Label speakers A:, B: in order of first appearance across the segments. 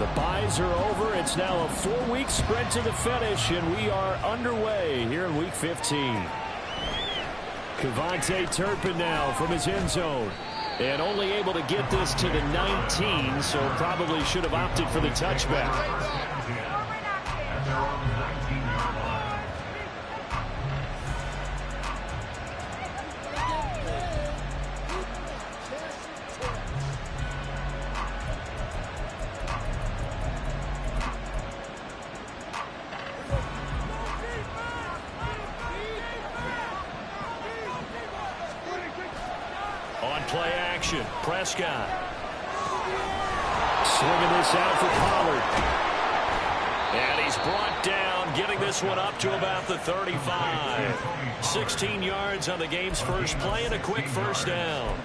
A: The byes are over. It's now a 4-week sprint to the finish, and we are underway here in Week 15. KaVontae Turpin now from his end zone. And only able to get this to the 19, so probably should have opted for the touchback.
B: Play action. Prescott.
A: Swinging this out for Pollard.
B: And he's brought down, getting this one up to about the 35. 16 yards on the game's first play and a quick first down.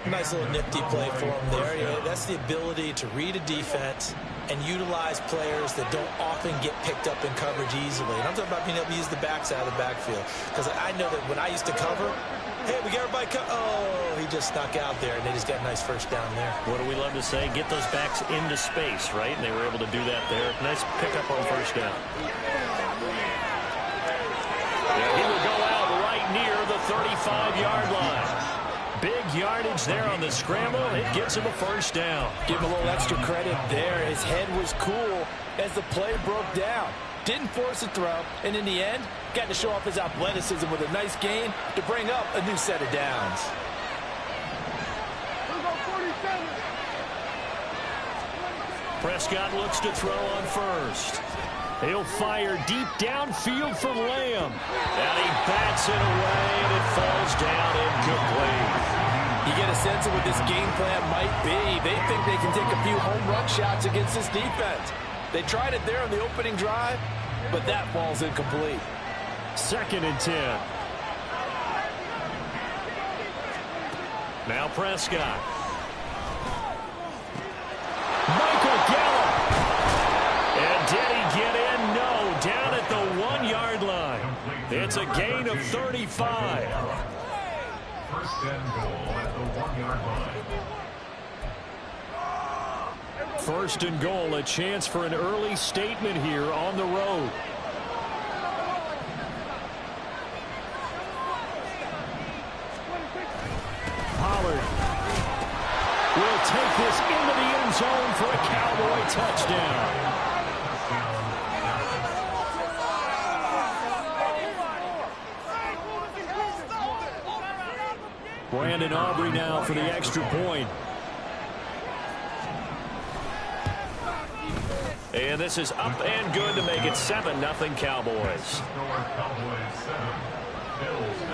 C: Nice little nifty play for him there. Yeah, that's the ability to read a defense and utilize players that don't often get picked up in coverage easily. And I'm talking about being able to use the backside of the backfield. Because I know that when I used to cover, hey, we got everybody oh, he just snuck out there, and they just got a nice first down there.
B: What do we love to say? Get those backs into space, right? And they were able to do that there. Nice pickup on first down. Yeah, he will go out right near the 35-yard line. Big yardage there on the scramble. It gets him a first down.
D: Give him a little extra credit there. His head was cool as the play broke down. Didn't force a throw, and in the end, got to show off his athleticism with a nice gain to bring up a new set of downs.
B: Prescott looks to throw on first. He'll fire deep downfield for Lamb. And he bats it away, and it falls down incomplete.
D: You get a sense of what this game plan might be. They think they can take a few home run shots against this defense. They tried it there on the opening drive, but that falls incomplete.
A: 2nd and 10.
B: Now Prescott.
A: Michael Gallup.
B: And did he get in? No. Down at the 1-yard line. It's a gain of 35.
E: First and goal at the 1-yard line.
A: First and goal, a chance for an early statement here on the road. Pollard will take this into the end zone for a Cowboy touchdown. Brandon Aubrey now for the extra point.
B: And this is up and good to make it 7-0 Cowboys.
E: Cowboys 7, Bills 0.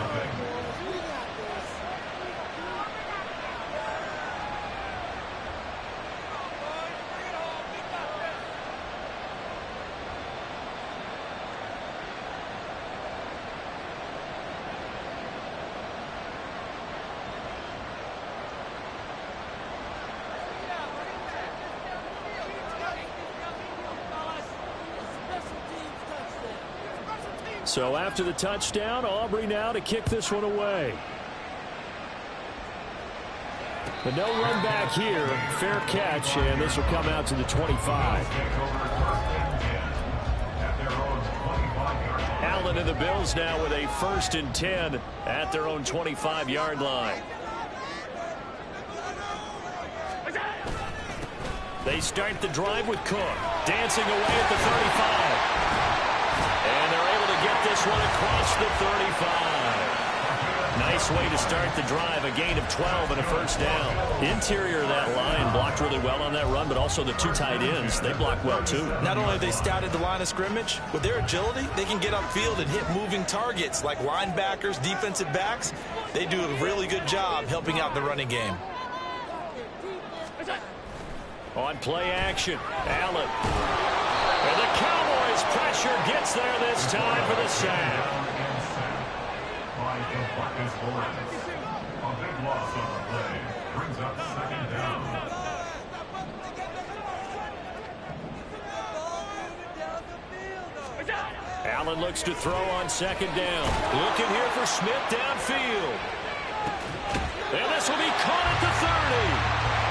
A: So after the touchdown, Aubrey now to kick this one away. The no run back here, fair catch, and this will come out to the 25.
B: Allen and the Bills now with a 1st and 10 at their own 25-yard line. They start the drive with Cook, dancing away at the 35. And they're able to get this one across the 35. Nice way to start the drive, a gain of 12 and a first down. Interior of that line blocked really well on that run, but also the 2 tight ends, they blocked well too.
C: Not only have they scouted the line of scrimmage, with their agility, they can get upfield and hit moving targets like linebackers, defensive backs. They do a really good job helping out the running game.
B: On play action, Allen. And the Cowboys pressure gets there this time for the sack.
E: By DeMarcus Lawrence. A big loss on the play. Brings up 2nd down.
B: Allen looks to throw on 2nd down. Looking here for Smith downfield. And this will be caught at the 30.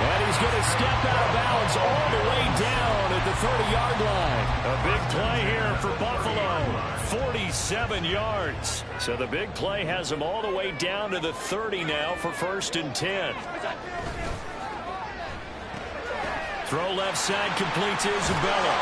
A: And he's going to step out of bounds all the way down at the 30-yard line.
B: A big play here for Buffalo. 47 yards. So the big play has them all the way down to the 30 now for 1st and 10. Throw left side, complete to Isabella.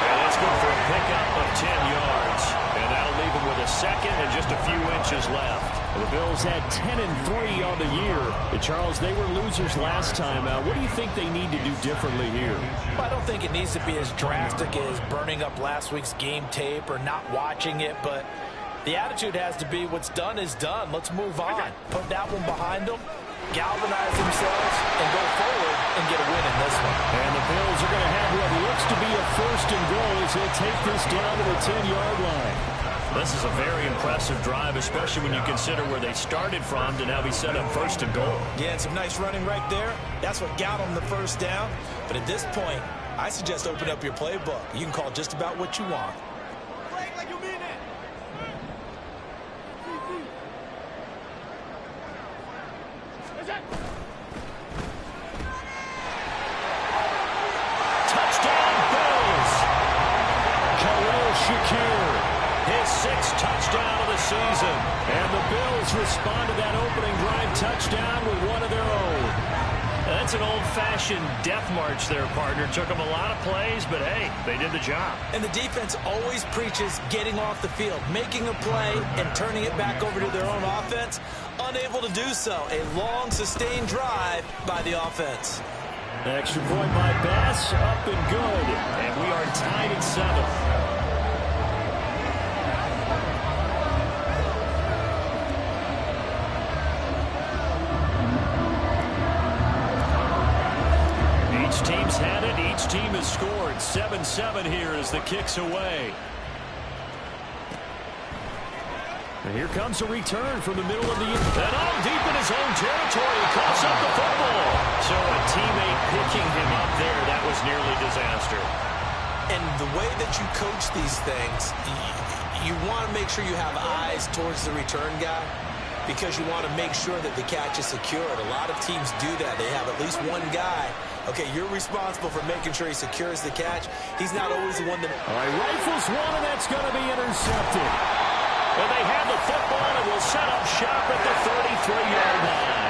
B: And that's good for a pickup of 10 yards. And that'll leave him with a second and just a few inches left.
A: The Bills had 10-3 on the year. And Charles, they were losers last time out. What do you think they need to do differently here?
D: Well, I don't think it needs to be as drastic as burning up last week's game tape or not watching it, but the attitude has to be what's done is done. Let's move on. Put that one behind them, galvanize themselves, and go forward and get a win in this one.
A: And the Bills are going to have what looks to be a 1st and goal as they take this down to the 10-yard line.
B: This is a very impressive drive, especially when you consider where they started from to now be set up 1st and goal.
C: Yeah, and some nice running right there. That's what got them the first down. But at this point, I suggest open up your playbook. You can call just about what you want.
B: Touchdown, Bills!
A: Khalil Shakir.
B: His 6th touchdown of the season.
A: And the Bills respond to that opening drive touchdown with one of their own.
B: That's an old-fashioned death march there, partner. Took them a lot of plays, but hey, they did the job.
C: And the defense always preaches getting off the field, making a play, and turning it back over to their own offense. Unable to do so. A long, sustained drive by the offense.
A: Extra point by Bass, up and good.
B: And we are tied at 7. Each team's had it. Each team has scored. 7-7 here as the kick's away.
A: And here comes a return from the middle of the end.
B: And all deep in his own territory. He coughs up the football. So a teammate picking him up there, that was nearly disaster.
C: And the way that you coach these things, you want to make sure you have eyes towards the return guy because you want to make sure that the catch is secured. A lot of teams do that. They have at least one guy. Okay, you're responsible for making sure he secures the catch. He's not always the one that...
A: All right, rifles one, and that's going to be intercepted.
B: And they have the football and will set up shop at the 33-yard line.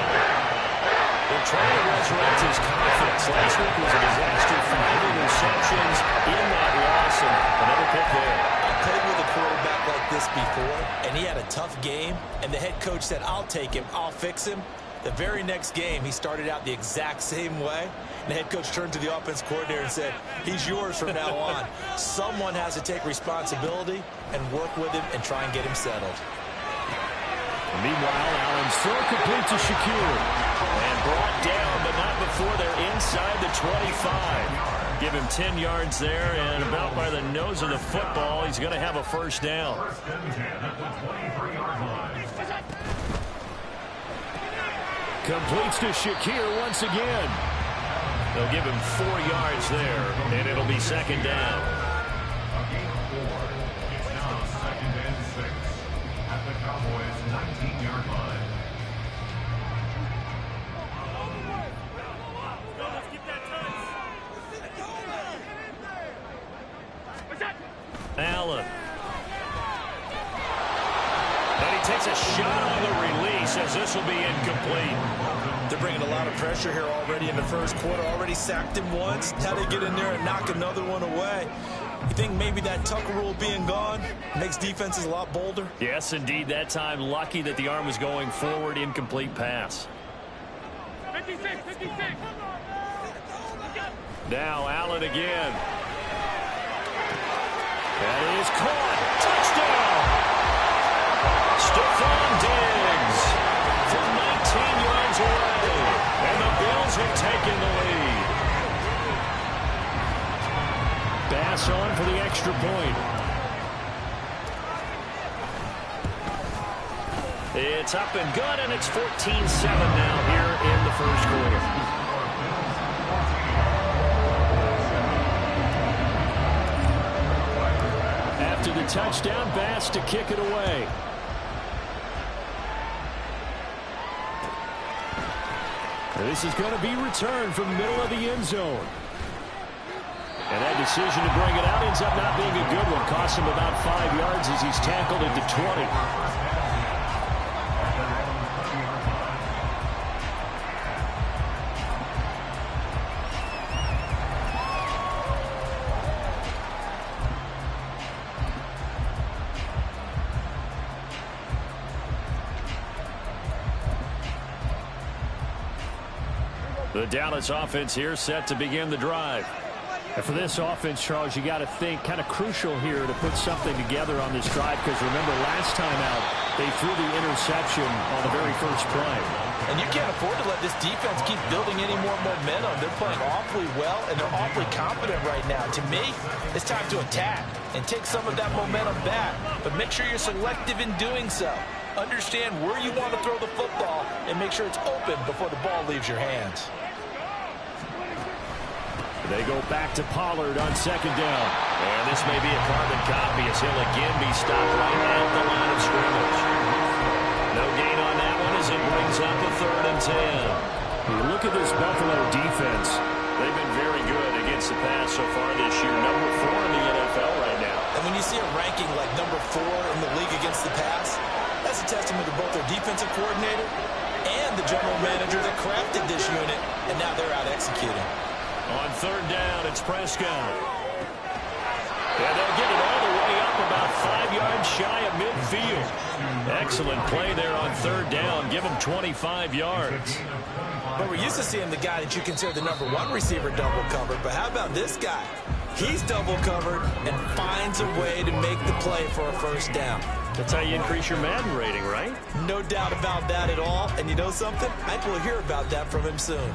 B: They're trying to resurrect his confidence. Last week was a disaster, 5 interceptions in that loss, and another pick there.
C: I played with a quarterback like this before, and he had a tough game, and the head coach said, I'll take him, I'll fix him. The very next game, he started out the exact same way. And the head coach turned to the offense coordinator and said, he's yours from now on. Someone has to take responsibility and work with him and try and get him settled.
A: Meanwhile, Allen's throw complete to Shakir.
B: And brought down, but not before they're inside the 25. Give him 10 yards there, and about by the nose of the football, he's going to have a 1st down.
E: 1st and 10 at the 23-yard line.
A: Completes to Shakir once again.
B: They'll give him 4 yards there, and it'll be 2nd down.
E: A gain of 4. It's now 2nd and 6 at the Cowboys' 19-yard line.
B: Allen. And he takes a shot on the release as this will be incomplete.
C: They're bringing a lot of pressure here already in the first quarter. Already sacked him once. Now they get in there and knock another one away. You think maybe that Tucker rule being gone makes defenses a lot bolder?
B: Yes, indeed. That time, lucky that the arm was going forward. Incomplete pass.
F: 56.
B: Now Allen again. That is caught. Touchdown! Stephon Diggs from 19 yards away. And the Bills have taken the lead.
A: Bass on for the extra point.
B: It's up and good, and it's 14-7 now here in the first quarter.
A: After the touchdown, Bass to kick it This is going to be returned from the middle of the end zone. And that decision to bring it out ends up not being a good one. Costs him about 5 yards as he's tackled at the 20. The Dallas offense here set to begin the drive. And for this offense, Charles, you got to think kind of crucial here to put something together on this drive, because remember last time out they threw the interception on the very first play.
C: And you can't afford to let this defense keep building any more momentum. They're playing awfully well, and they're awfully confident right now. To me, it's time to attack and take some of that momentum back. But make sure you're selective in doing so. Understand where you want to throw the football and make sure it's open before the ball leaves your hands.
A: They go back to Pollard on second down.
B: And this may be a carbon copy as he'll again be stopped right at the line of scrimmage. No gain on that one as it brings up a 3rd and 10.
A: You look at this Buffalo defense.
B: They've been very good against the pass so far this year. Number 4 in the NFL right now.
C: And when you see a ranking like number 4 in the league against the pass, that's a testament to both their defensive coordinator and the general manager that crafted this unit, and now they're out executing.
B: On 3rd down, it's Prescott. And they'll get it all the way up about 5 yards shy of midfield.
A: Excellent play there on 3rd down. Give him 25 yards.
C: But we're used to seeing the guy that you consider the number 1 receiver double covered. But how about this guy? He's double covered and finds a way to make the play for a 1st down.
A: That's how you increase your Madden rating, right?
C: No doubt about that at all. And you know something? I think we'll hear about that from him soon.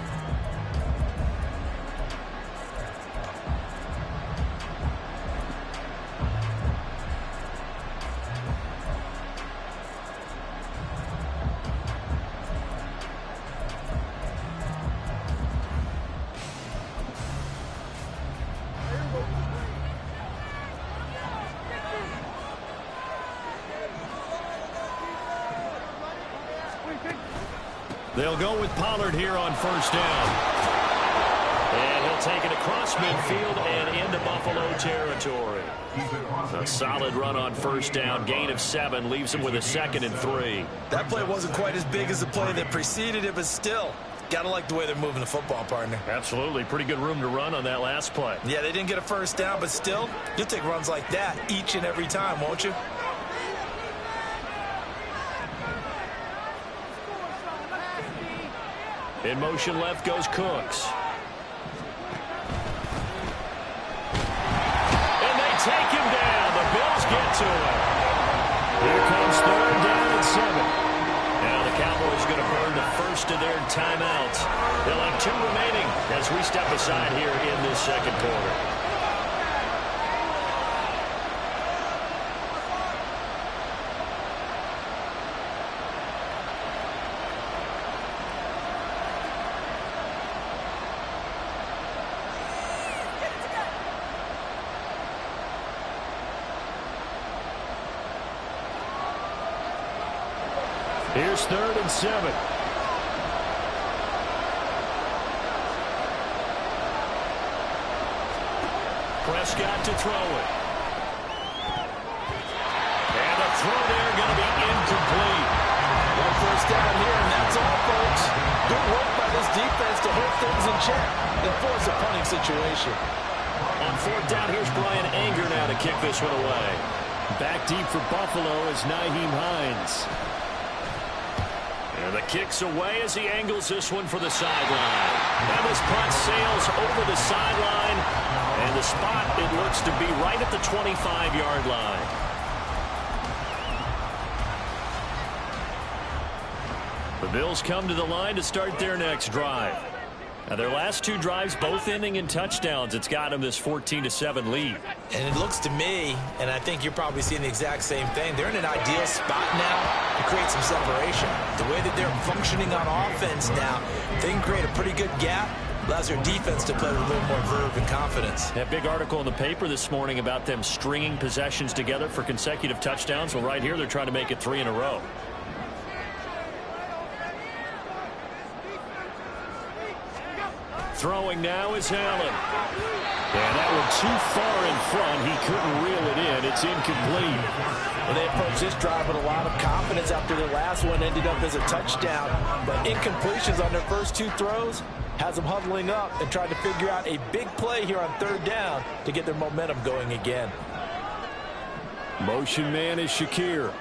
A: They'll go with Pollard here on 1st down.
B: And he'll take it across midfield and into Buffalo territory.
A: A solid run on 1st down. Gain of 7 leaves him with a 2nd and 3.
C: That play wasn't quite as big as the play that preceded it, but still, gotta like the way they're moving the football, partner.
A: Absolutely. Pretty good room to run on that last play.
C: Yeah, they didn't get a 1st down, but still, you'll take runs like that each and every time, won't you?
A: In motion left goes Cooks.
B: And they take him down. The Bills get to him.
A: Here comes 3rd down and 7.
B: Now the Cowboys going to burn the first of their timeouts. They'll have 2 remaining as we step aside here in this 2nd quarter.
A: Here's 3rd and 7.
B: Prescott to throw it. And the throw there going to be incomplete.
C: 1 1st down here, and that's all, folks. Good work by this defense to hold things in check and force a punting situation.
B: On 4th down, here's Brian Anger now to kick this one away.
A: Back deep for Buffalo is Nyheim Hines.
B: And the kick's away as he angles this one for the sideline. And this punt sails over the sideline. And the spot, it looks to be right at the 25-yard line.
A: The Bills come to the line to start their next drive. Now, their last 2 drives, both ending in touchdowns. It's got them this 14-7 lead.
C: And it looks to me, and I think you're probably seeing the exact same thing, they're in an ideal spot now to create some separation. The way that they're functioning on offense now, they can create a pretty good gap. Allows their defense to play with a little more verve and confidence.
A: That big article in the paper this morning about them stringing possessions together for consecutive touchdowns. Well, right here, they're trying to make it 3 in a row. Throwing now is Allen. And that one too far in front. He couldn't reel it in. It's incomplete.
D: Well, they approached this drive with a lot of confidence after the last one ended up as a touchdown. But incompletions on their first two throws has them huddling up and trying to figure out a big play here on third down to get their momentum going again.
A: Motion man is Shakir.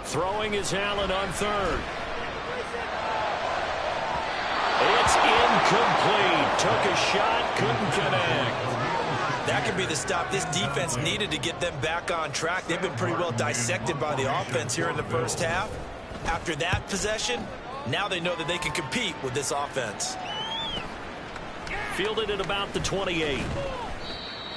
A: Throwing is Allen on third. It's incomplete. Took a shot, couldn't connect.
C: That could be the stop this defense needed to get them back on track. They've been pretty well dissected by the offense here in the first half. After that possession, now they know that they can compete with this offense.
A: Fielded at about the 28.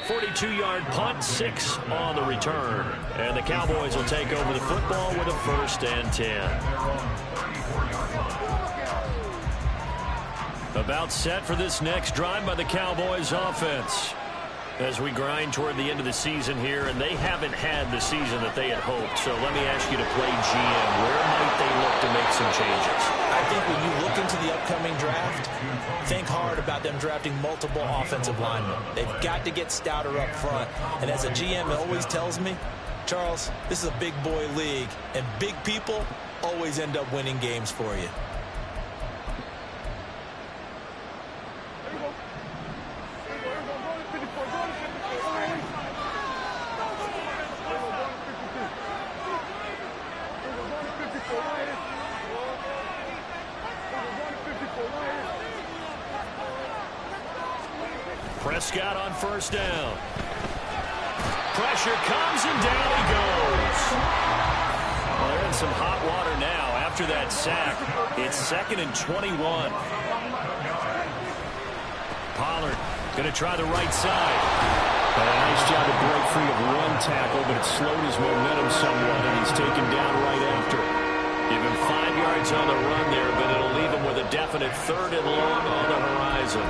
A: 42-yard punt, 6 on the return. And the Cowboys will take over the football with a 1st and 10. About set for this next drive by the Cowboys offense. As we grind toward the end of the season here, and they haven't had the season that they had hoped. So let me ask you to play GM. Where might they look to make some changes?
C: I think when you look into the upcoming draft, think hard about them drafting multiple offensive linemen. They've got to get stouter up front. And as a GM always tells me, Charles, this is a big boy league, and big people always end up winning games for you.
A: Prescott on 1st down. Pressure comes and down he goes. Well, they're in some hot water now after that sack. It's 2nd and 21. Pollard going to try the right side. But a nice job to break free of one tackle, but it slowed his momentum somewhat, and he's taken down right after. Give him 5 yards on the run there, but it'll leave him with a definite 3rd and long on the horizon.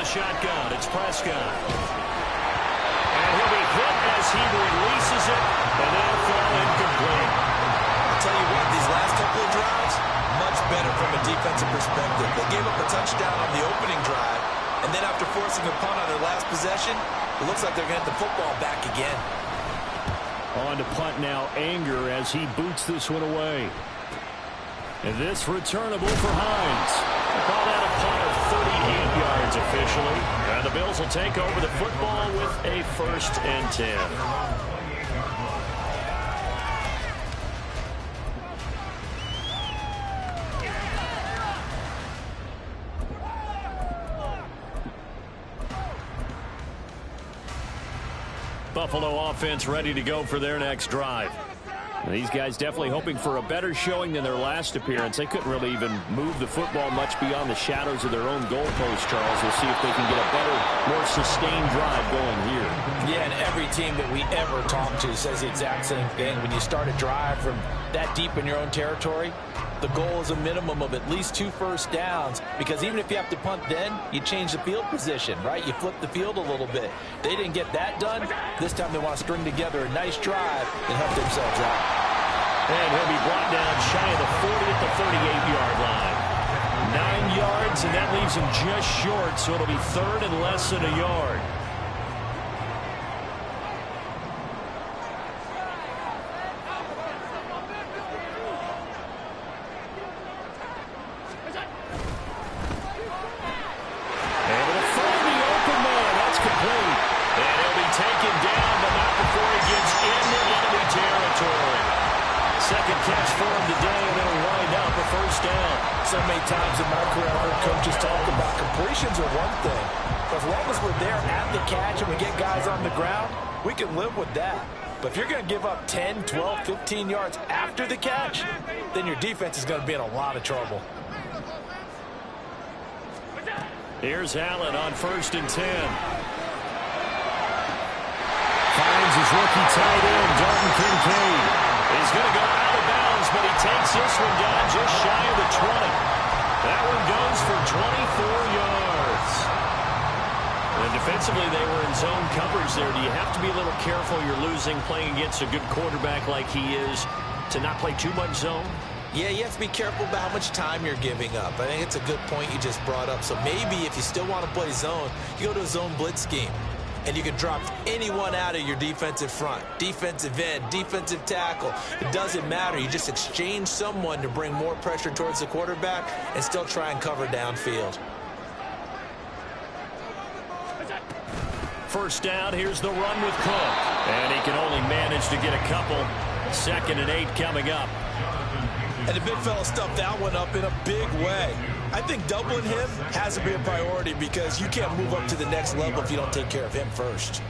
A: Shotgun, it's Prescott. And he'll be hit as he releases it, and that'll fall incomplete.
C: I'll tell you what, these last couple of drives, much better from a defensive perspective. They gave up a touchdown on the opening drive, and then after forcing a punt on their last possession, it looks like they're going to get the football back again.
A: On to punt now, Anger as he boots this one away. And this returnable for Hines. Call that a punt of 38 yards officially. And the Bills will take over the football with a 1st and 10. Buffalo offense ready to go for their next drive. And these guys definitely hoping for a better showing than their last appearance. They couldn't really even move the football much beyond the shadows of their own goalpost, Charles. We'll see if they can get a better, more sustained drive going here.
D: Yeah, and every team that we ever talk to says the exact same thing. When you start a drive from that deep in your own territory, the goal is a minimum of at least 2 first downs, because even if you have to punt then, you change the field position, right? You flip the field a little bit. They didn't get that done. This time they want to string together a nice drive and help themselves out.
A: And he'll be brought down shy of the 40 at the 38-yard line. 9 yards, and that leaves him just short, so it'll be 3rd and less than a yard.
D: Second catch for him today, and it'll wind up a 1st down. So many times in my career, I've heard coaches talk about completions are one thing. As long as we're there at the catch and we get guys on the ground, we can live with that. But if you're going to give up 10, 12, 15 yards after the catch, then your defense is going to be in a lot of trouble.
A: Here's Allen on 1st and 10. Finds his rookie tight end, Dalton Kincaid.
B: one down just shy of the 20. That one goes for 24 yards. And defensively, they were in zone coverage there. Do you have to be a little careful? You're losing playing against a good quarterback like he is to not play too much zone?
C: Yeah, you have to be careful about how much time you're giving up. I think it's a good point you just brought up. So maybe if you still want to play zone, you go to a zone blitz scheme. And you can drop anyone out of your defensive front. Defensive end, defensive tackle. It doesn't matter. You just exchange someone to bring more pressure towards the quarterback and still try and cover downfield.
B: First down, here's the run with Cook. And he can only manage to get a couple. 2nd and 8 coming up.
C: And the big fella stuffed that one up in a big way. I think doubling him has to be a priority because you can't move up to the next level if you don't take care of him first.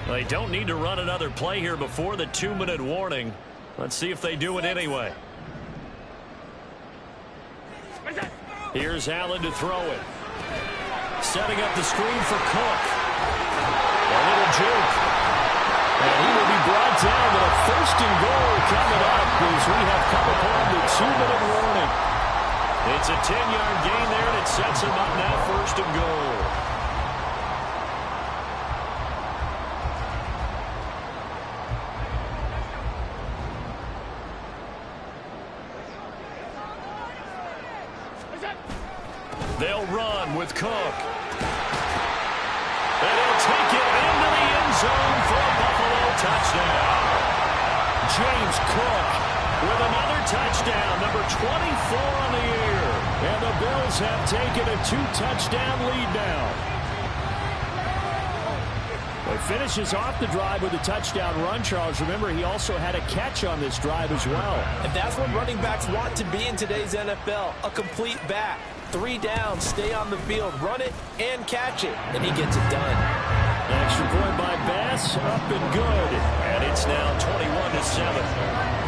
B: They don't need to run another play here before the 2-minute warning. Let's see if they do it anyway. Here's Allen to throw it. Setting up the screen for Cook. A little juke. And he will be brought down with a 1st and goal coming up as we have come upon the 2-minute warning. It's a 10-yard gain there, and it sets him up now 1st and goal. They'll run with Cook. And he'll take it into the end zone for a Buffalo touchdown. James Cook with another touchdown, number 24 on the year. And the Bills have taken a 2-touchdown lead now. He finishes off the drive with a touchdown run, Charles. Remember, he also had a catch on this drive as well.
D: And that's what running backs want to be in today's NFL, a complete back. 3 downs, stay on the field, run it, and catch it. And he gets it done.
B: Extra point by Bass, up and good. And it's now 21-7.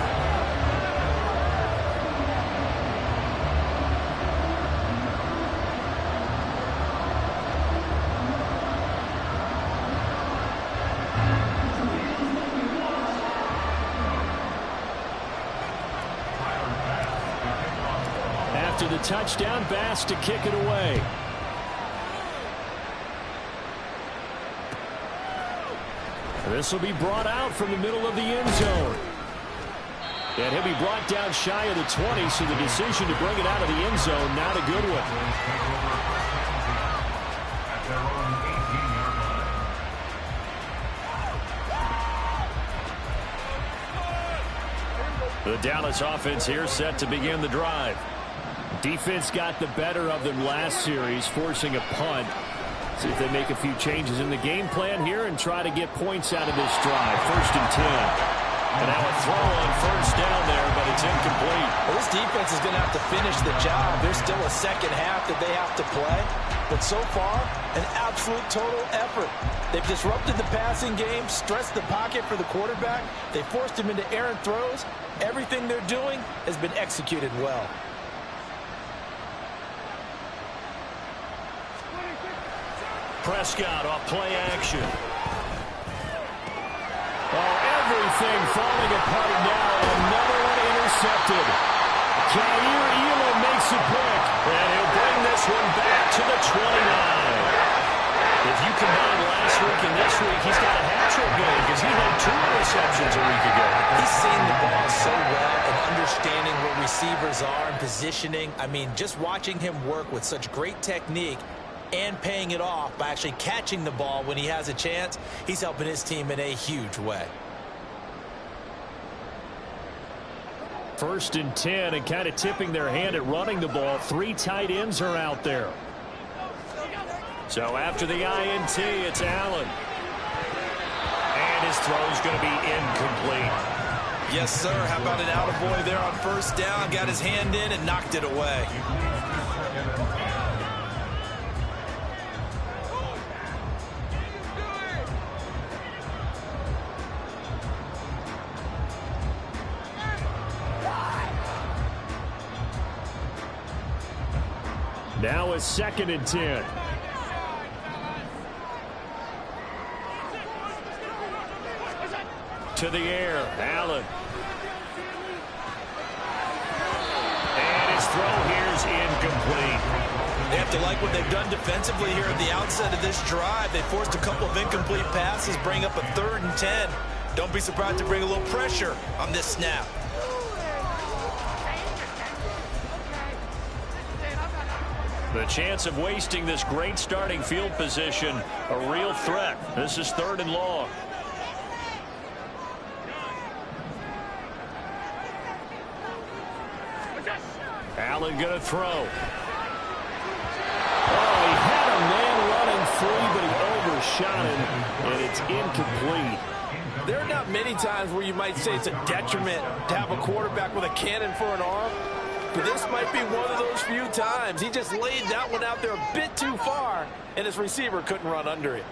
B: After the touchdown, Bass to kick it away. This will be brought out from the middle of the end zone. And he'll be brought down shy of the 20, so the decision to bring it out of the end zone, not a good one. The Dallas offense here set to begin the drive. Defense got the better of them last series, forcing a punt. See if they make a few changes in the game plan here and try to get points out of this drive. 1st and 10. And now a throw on 1st down there, but it's incomplete.
D: Well, this defense is going to have to finish the job. There's still a second half that they have to play. But so far, an absolute total effort. They've disrupted the passing game, stressed the pocket for the quarterback. They forced him into errant throws. Everything they're doing has been executed well.
B: Prescott off play action. Oh, everything falling apart now. Another one intercepted. Jair Elam makes a pick. And he'll bring this one back to the 29. If you combine last week and this week, he's got a hat-trick going because he had 2 interceptions a week ago.
C: He's seeing the ball so well and understanding where receivers are and positioning. I mean, just watching him work with such great technique and paying it off by actually catching the ball when he has a chance, he's helping his team in a huge way.
B: 1st and 10 and kind of tipping their hand at running the ball. 3 tight ends are out there. So after the INT, it's Allen. And his throw's going to be incomplete.
C: Yes, sir. How about an attaboy there on 1st down? Got his hand in and knocked it away.
B: Now a 2nd and 10. To the air, Allen.
C: like what they've done defensively here at the outset of this drive. They forced a couple of incomplete passes, bring up a 3rd and 10. Don't be surprised to bring a little pressure on this snap.
B: The chance of wasting this great starting field position, a real threat. This is 3rd and long. Allen going to throw.
A: Oh, he had a man running free, but he overshot him, and it's incomplete.
D: There are not many times where you might say it's a detriment to have a quarterback with a cannon for an arm, but this might be one of those few times. He just laid that one out there a bit too far, and his receiver couldn't run under it.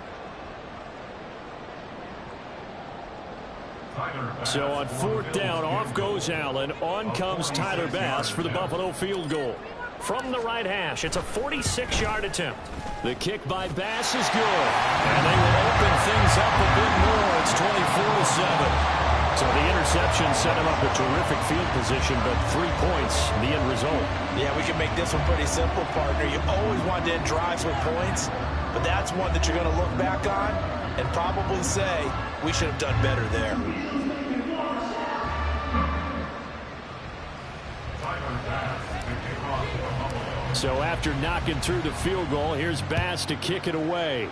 A: So on 4th down, off goes Allen. On comes Tyler Bass for the Buffalo field goal.
B: From the right hash, it's a 46-yard attempt.
A: The kick by Bass is good.
B: And they will open things up a bit more. It's 24-7.
A: So the interception set him up a terrific field position, but 3 points, the end result.
C: Yeah, we can make this one pretty simple, partner. You always want to end drives with points, but that's one that you're going to look back on and probably say, we should have done better there.
A: So after knocking through the field goal, here's Bass to kick it away.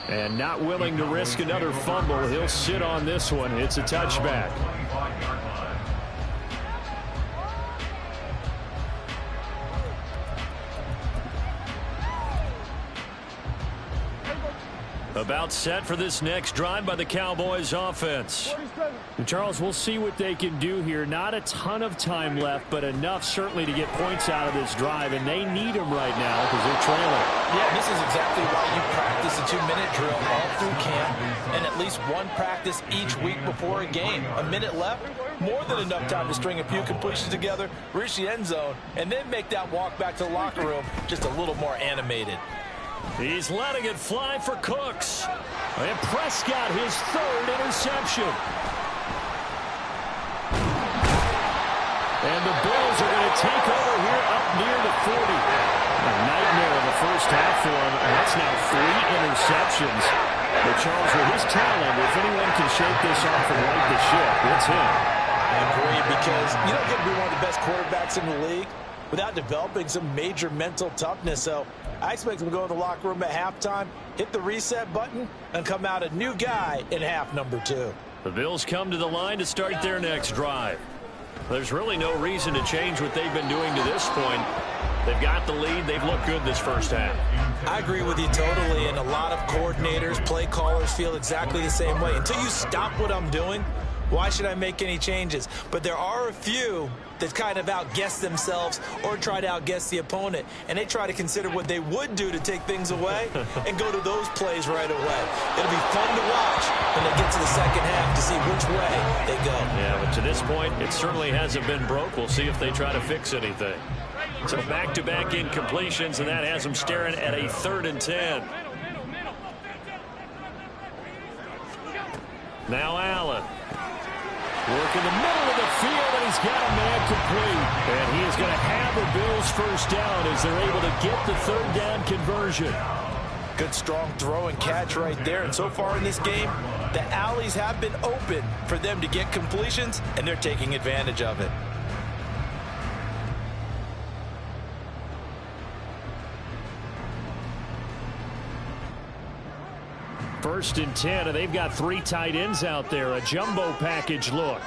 A: And not willing to risk another fumble, he'll sit on this one. It's a touchback.
B: About set for this next drive by the Cowboys offense.
A: And Charles, we'll see what they can do here. Not a ton of time left, but enough certainly to get points out of this drive, and they need them right now because they're trailing.
C: Yeah, this is exactly why you practice a 2-minute drill all through camp and at least one practice each week before a game. A minute left, more than enough time to string a few completions together, reach the end zone, and then make that walk back to the locker room just a little more animated.
B: He's letting it fly for Cooks.
A: And Prescott, his 3rd interception. And the Bills are going to take over here up near the 40. A nightmare in the first half for him. And that's now 3 interceptions. But Charles, with his talent, if anyone can shake this off and right the ship, it's him.
C: I agree, because you don't get to be one of the best quarterbacks in the league without developing some major mental toughness. So I expect him to go in the locker room at halftime, hit the reset button, and come out a new guy in half number 2.
B: The Bills come to the line to start their next drive. There's really no reason to change what they've been doing to this point. They've got the lead. They've looked good this first half.
C: I agree with you totally, and a lot of coordinators, play callers feel exactly the same way. Until you stop what I'm doing, why should I make any changes? But there are a few that kind of outguess themselves or try to outguess the opponent, and they try to consider what they would do to take things away and go to those plays right away. It'll be fun to watch when they get to the second half to see which way they go.
B: Yeah, but to this point, it certainly hasn't been broke. We'll see if they try to fix anything. So back-to-back incompletions, and that has them staring at a 3rd and 10. Now Allen.
A: Work in the middle of the field, and he's got a man complete. And he is going to have the Bills first down as they're able to get the 3rd down conversion.
C: Good strong throw and catch right there. And so far in this game, the alleys have been open for them to get completions, and they're taking advantage of it.
A: First and 10, and they've got 3 tight ends out there. A jumbo package look.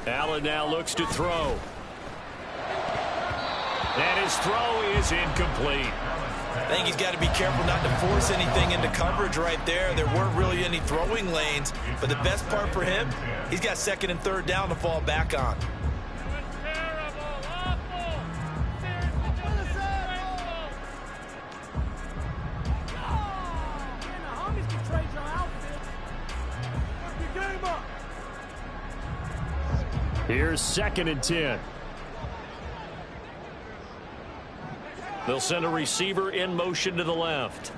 B: Allen now looks to throw. And his throw is incomplete.
C: I think he's got to be careful not to force anything into coverage right there. There weren't really any throwing lanes, but the best part for him, he's got 2nd and 3rd down to fall back on.
A: Here's 2nd and 10.
B: They'll send a receiver in motion to the left.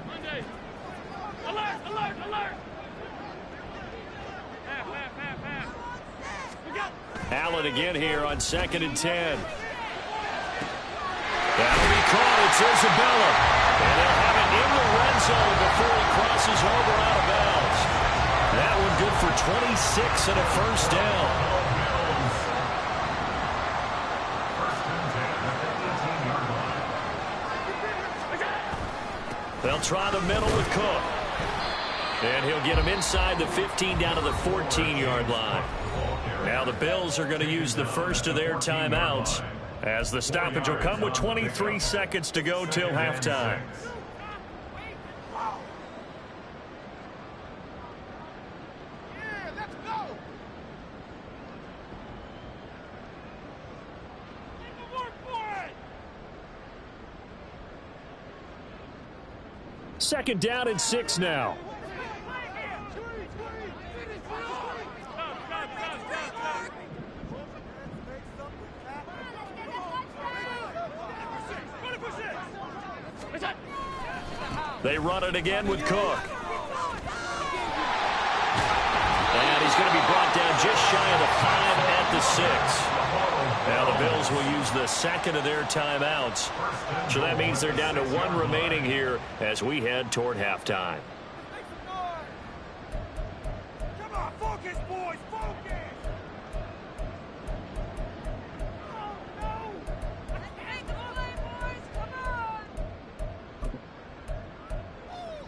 F: Alert, alert, alert.
B: Allen again here on 2nd and 10. It's Isabella. And they'll have it in the red zone before he crosses over out of bounds. That one good for 26 and a first down. They'll try the middle with Cook. And he'll get him inside the 15 down to the 14-yard line. Now the Bills are going to use the first of their timeouts as the stoppage will come with 23 seconds to go till halftime.
A: Second down and 6 now.
B: They run it again with Cook. And he's going to be brought down just shy of the 5 at the 6. Now the Bills will use the second of their timeouts. So that means they're down to 1 remaining here as we head toward halftime.
F: Come on, focus, boys, focus! Oh, no! Boys, come on!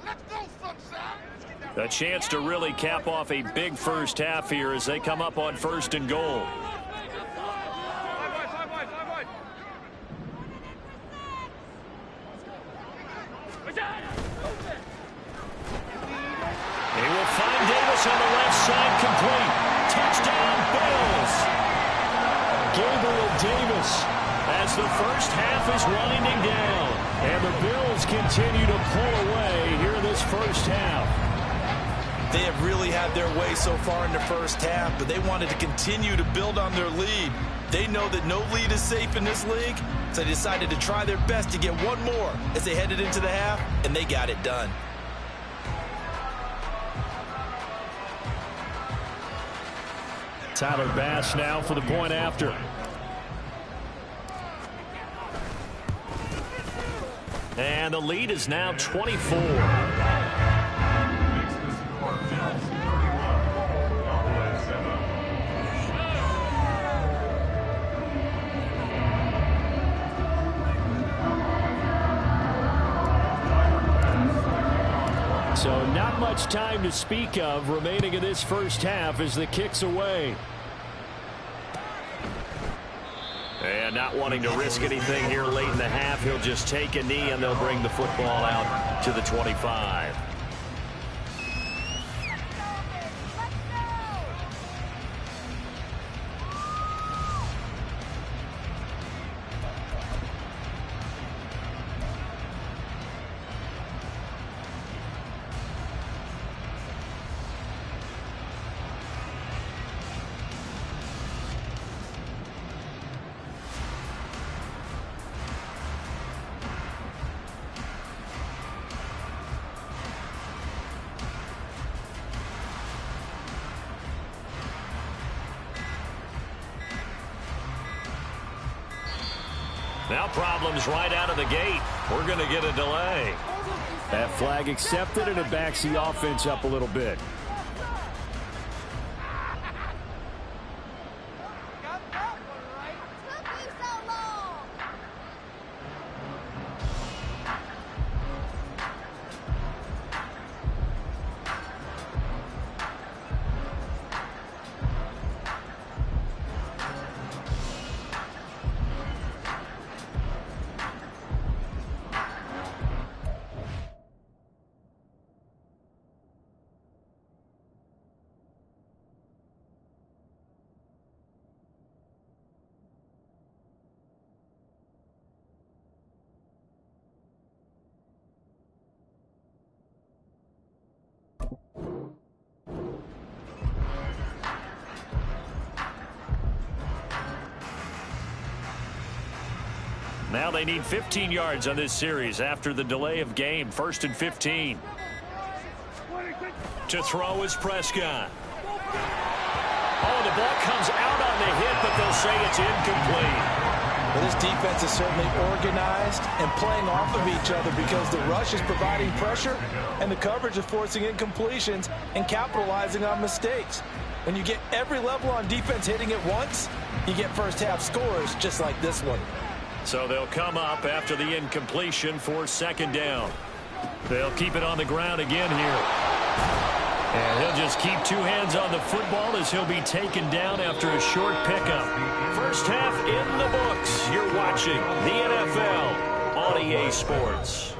F: Let's go, sunshine!
B: A chance to really cap off a big first half here as they come up on 1st and goal. On the left side, complete. Touchdown, Bills.
A: Gabriel Davis
B: As the first half is winding down.
A: and the Bills continue to pull away here in this first half.
C: They have really had their way so far in the first half, but they wanted to continue to build on their lead. They know that no lead is safe in this league, so they decided to try their best to get one more as they headed into the half, and they got it done.
A: Tyler Bass now for the point after.
B: And the lead is now 24.
A: So not much time to speak of remaining in this first half as the kick's away.
B: And not wanting to risk anything here late in the half, he'll just take a knee and they'll bring the football out to the 25. Now problems right out of the gate. We're going to get a delay.
A: That flag accepted, and it backs the offense up a little bit.
B: Now they need 15 yards on this series after the delay of game. 1st and 15. To throw is Prescott. Oh, the ball comes out on the hit, but they'll say it's incomplete.
D: Well, this defense is certainly organized and playing off of each other because the rush is providing pressure and the coverage is forcing incompletions and capitalizing on mistakes. When you get every level on defense hitting it once, you get first-half scores just like this one.
B: So they'll come up after the incompletion for second down. They'll keep it on the ground again here. And he'll just keep two hands on the football as he'll be taken down after a short pickup. First half in the books. You're watching the NFL on EA Sports.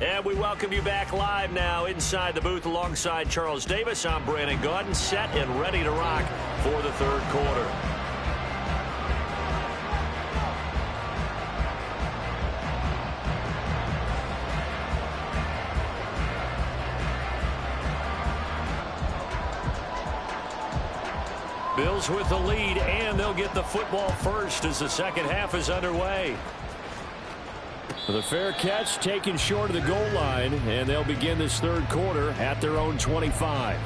B: And we welcome you back live now inside the booth alongside Charles Davis. I'm Brandon Gaudin, set and ready to rock for the third quarter. Bills with the lead, and they'll get the football first as the second half is underway.
A: The fair catch taken short of the goal line, and they'll begin this third quarter at their own 25.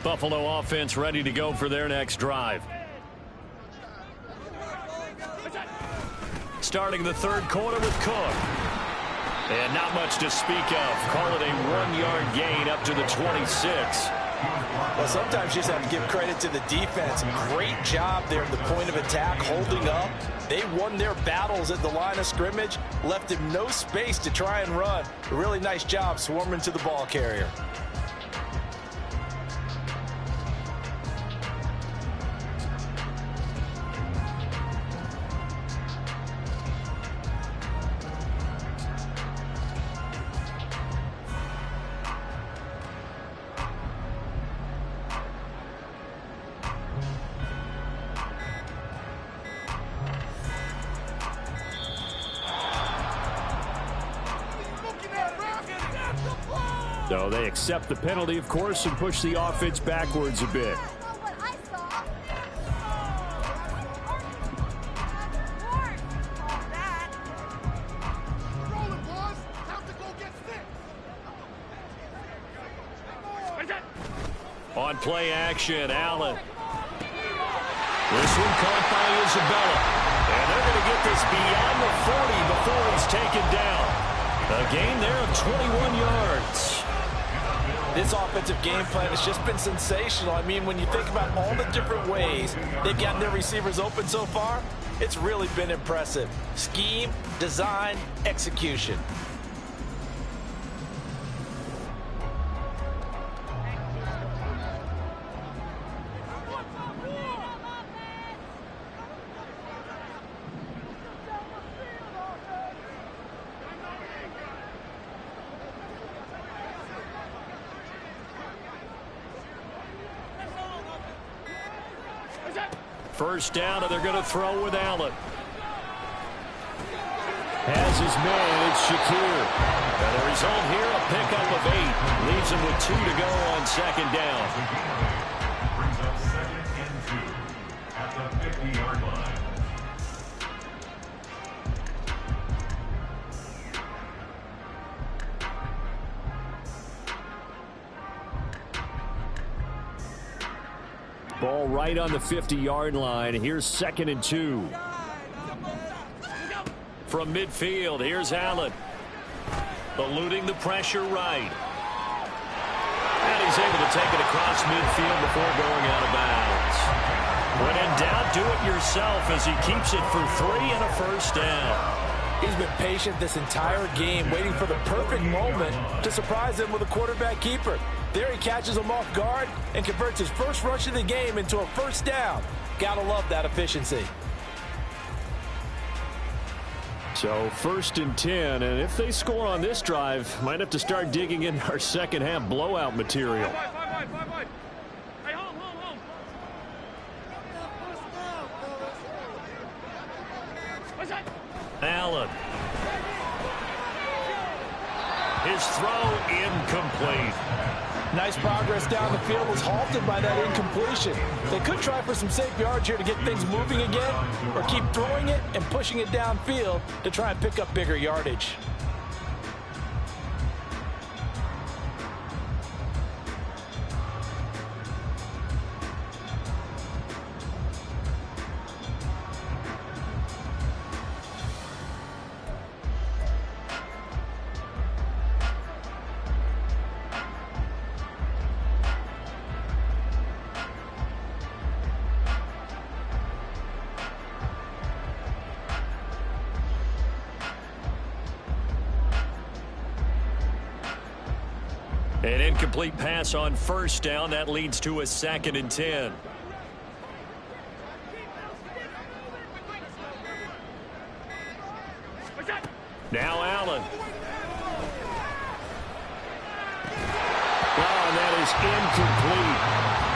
B: Buffalo offense ready to go for their next drive. Starting the third quarter with Cook. And not much to speak of. Call it a 1-yard gain up to the 26.
D: Well, sometimes you just have to give credit to the defense. Great job there at the point of attack, holding up. They won their battles at the line of scrimmage, left him no space to try and run. A really nice job swarming to the ball carrier.
A: So they accept the penalty, of course, and push the offense backwards a bit.
B: On play action, Allen. This one caught by Isabella. And they're going to get this beyond the 40 before he's taken down. A gain there of 21 yards.
D: This offensive game plan has just been sensational. I mean, when you think about all the different ways they've gotten their receivers open so far, it's really been impressive. Scheme, design, execution.
B: First down, and they're going to throw with Allen.
A: Has his man, it's Shakir.
B: And the result here, a pickup of 8. Leaves him with 2 to go on second down.
E: Brings up 2nd and 2 at the 50-yard line.
A: Ball right on the 50-yard line. Here's 2nd and 2.
B: From midfield, here's Allen. Eluding the pressure right. And he's able to take it across midfield before going out of bounds. When in doubt, do it yourself as he keeps it for 3 and a first down.
D: He's been patient this entire game, waiting for the perfect moment to surprise them with a quarterback keeper. There he catches him off guard and converts his first rush of the game into a first down. Gotta love that efficiency.
A: So 1st and 10, and if they score on this drive, might have to start digging in our second half blowout material.
B: Allen. His throw incomplete.
D: Nice progress down the field was halted by that incompletion. They could try for some safe yards here to get things moving again, or keep throwing it and pushing it downfield to try and pick up bigger yardage.
B: An incomplete pass on first down. That leads to a 2nd and 10. Now Allen.
A: Wow, and that is incomplete.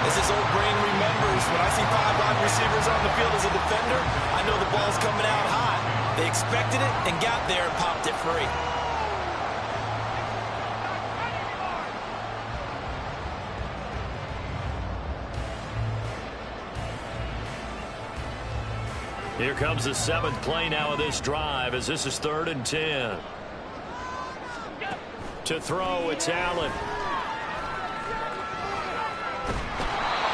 D: As his old brain remembers, when I see 5 wide receivers on the field as a defender, I know the ball's coming out hot. They expected it and got there and popped it free.
B: Here comes the 7th play now of this drive as this is 3rd and 10. To throw, it's Allen.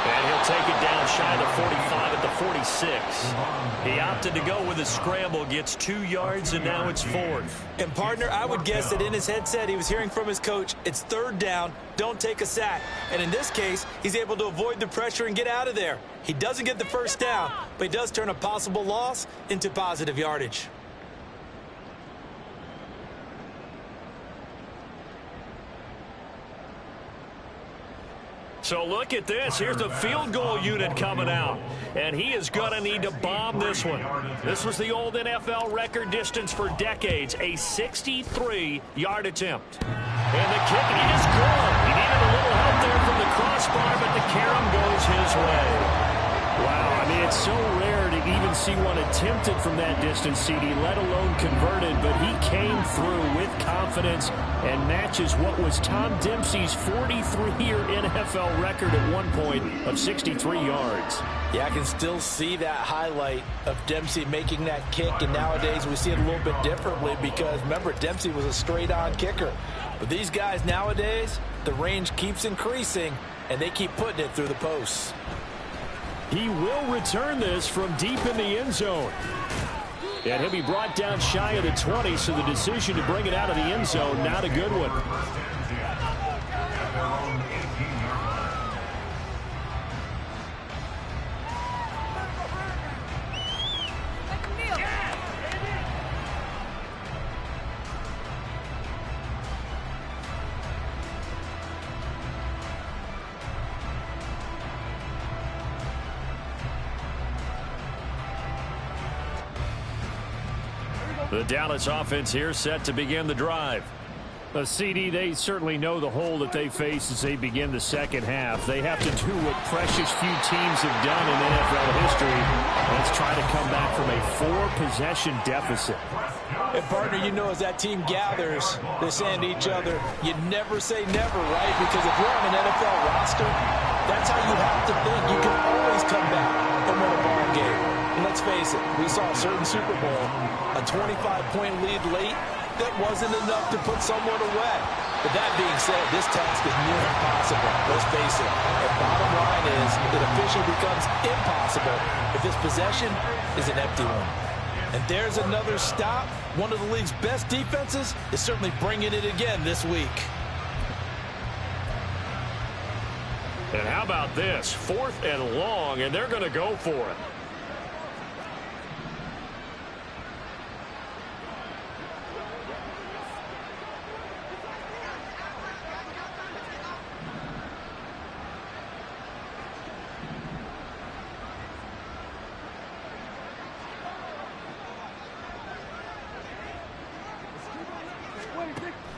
B: And he'll take it down shy of the 45 at the 46. He opted to go with a scramble, gets 2 yards, and now it's 4th.
D: And partner, I would guess that in his headset he was hearing from his coach, it's 3rd down, don't take a sack. And in this case, he's able to avoid the pressure and get out of there. He doesn't get the first down, but he does turn a possible loss into positive yardage.
B: So look at this. Here's the field goal unit coming out. And he is going to need to bomb this one. This was the old NFL record distance for decades, a 63-yard attempt. And the kick is good. He needed a little help there from the crossbar, but the carom goes his way.
A: Wow, I mean, It's so rare to even see one attempted from that distance, CD, let alone converted, but he came through with confidence and matches what was Tom Dempsey's 43-year NFL record at one point of 63 yards.
D: Yeah, I can still see that highlight of Dempsey making that kick, and nowadays we see it a little bit differently because, remember, Dempsey was a straight-on kicker. But these guys nowadays, the range keeps increasing, and they keep putting it through the posts.
A: He will return this from deep in the end zone. And he'll be brought down shy of the 20, so the decision to bring it out of the end zone, not a good one. The Dallas offense here set to begin the drive. The CD, they certainly know the hole that they face as they begin the second half. They have to do what precious few teams have done in NFL history. Let's try to come back from a 4-possession deficit.
D: And partner, you know, as that team gathers, they're saying to each other, you never say never, right? Because if you're on an NFL roster, that's how you have to think. You can always come back and win a ball game. And let's face it, we saw a certain Super Bowl, a 25-point lead late, that wasn't enough to put someone away. But that being said, this task is near impossible. Let's face it. The bottom line is it officially becomes impossible if this possession is an empty one. And there's another stop. One of the league's best defenses is certainly bringing it again this week.
A: And how about this? 4th and long, and they're going to go for it.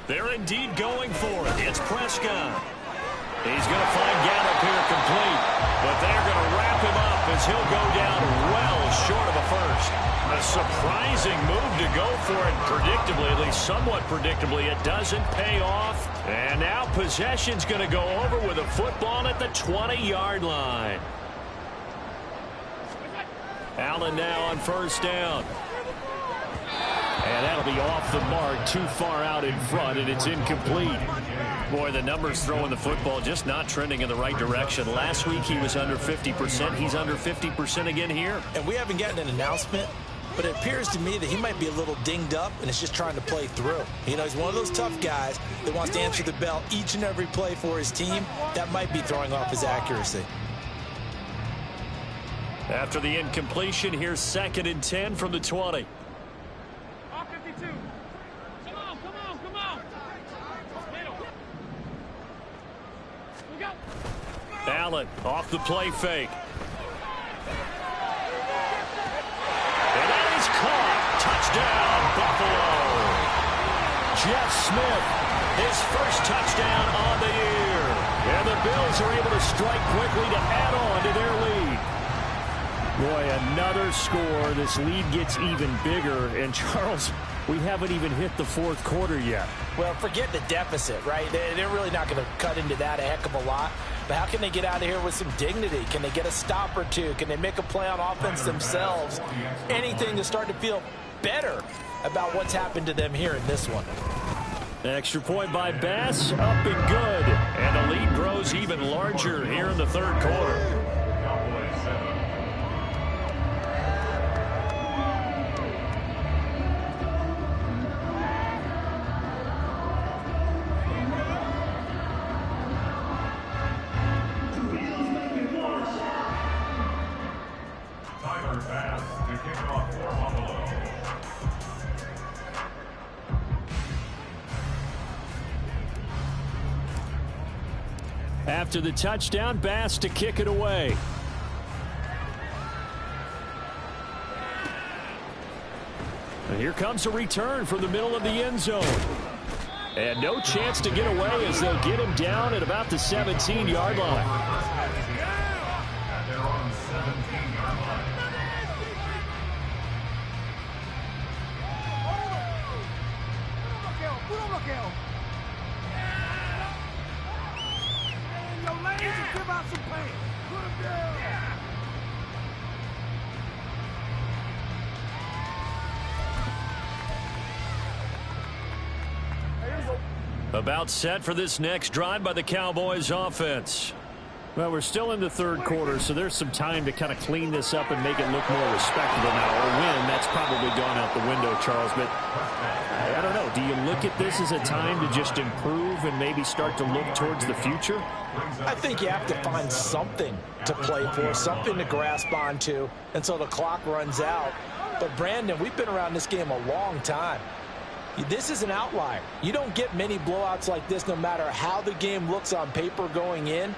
B: They're indeed going for it. It's Prescott. He's going to find Gallup here complete, but they're going to wrap him up as he'll go down well short of a first. A surprising move to go for it predictably, at least somewhat predictably. It doesn't pay off. And now possession's going to go over with a football at the 20-yard line. Allen now on first down. And that'll be off the mark, too far out in front, and it's incomplete. Boy, the numbers throwing the football just not trending in the right direction. Last week he was under 50%. He's under 50% again here.
C: And we haven't gotten an announcement, but it appears to me that he might be a little dinged up and is just trying to play through. You know, he's one of those tough guys that wants to answer the bell each and every play for his team. That might be throwing off his accuracy.
B: After the incompletion, here's 2nd and 10 from the 20. Allen off the play fake. And that is caught. Touchdown, Buffalo. Jeff Smith, his first touchdown on the year. And the Bills are able to strike quickly to add on to their lead.
A: Boy, another score. This lead gets even bigger. And, Charles, we haven't even hit the 4th quarter yet.
D: Well, forget the deficit, right? They're really not going to cut into that a heck of a lot. But how can they get out of here with some dignity? Can they get a stop or two? Can they make a play on offense themselves? Anything to start to feel better about what's happened to them here in this one.
A: Extra point by Bass, up and good.
B: And the lead grows even larger here in the 3rd quarter.
A: After the touchdown, Bass to kick it away. And here comes a return from the middle of the end zone. And no chance to get away as they'll get him down at about the 17-yard line.
E: At their own 17-yard line.
F: hell. Stay in your lanes and give out some pain. Put him down.
B: About set for this next drive by the Cowboys offense.
A: Well, we're still in the third quarter, so there's some time to kind of clean this up and make it look more respectable now. Or win, that's probably gone out the window, Charles. But I don't know. Do you look at this as a time to just improve and maybe start to look towards the future?
D: I think you have to find something to play for, something to grasp onto until the clock runs out. But, Brandon, we've been around this game a long time. This is an outlier. You don't get many blowouts like this no matter how the game looks on paper going in.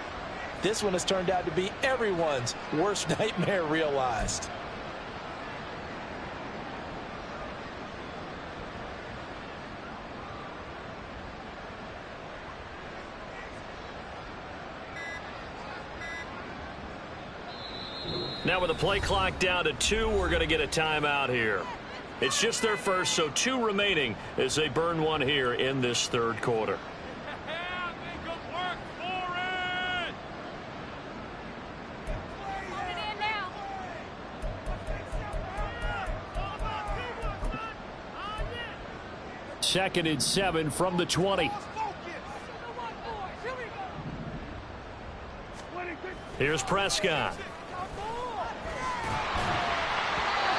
D: This one has turned out to be everyone's worst nightmare realized.
B: Now with the play clock down to 2, we're going to get a timeout here. It's just their first, so 2 remaining as they burn one here in this third quarter.
A: Second and 7 from the 20.
B: Here's Prescott.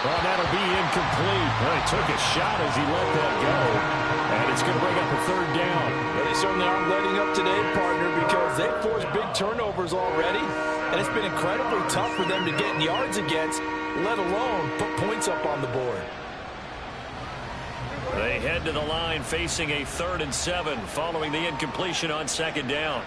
A: Well, that'll be incomplete. Well, he took a shot as he let that go. And it's going to bring up a third down.
D: Well, they certainly aren't letting up today, partner, because they've forced big turnovers already. And it's been incredibly tough for them to get yards against, let alone put points up on the board.
B: They head to the line facing a 3rd and 7 following the incompletion on 2nd down.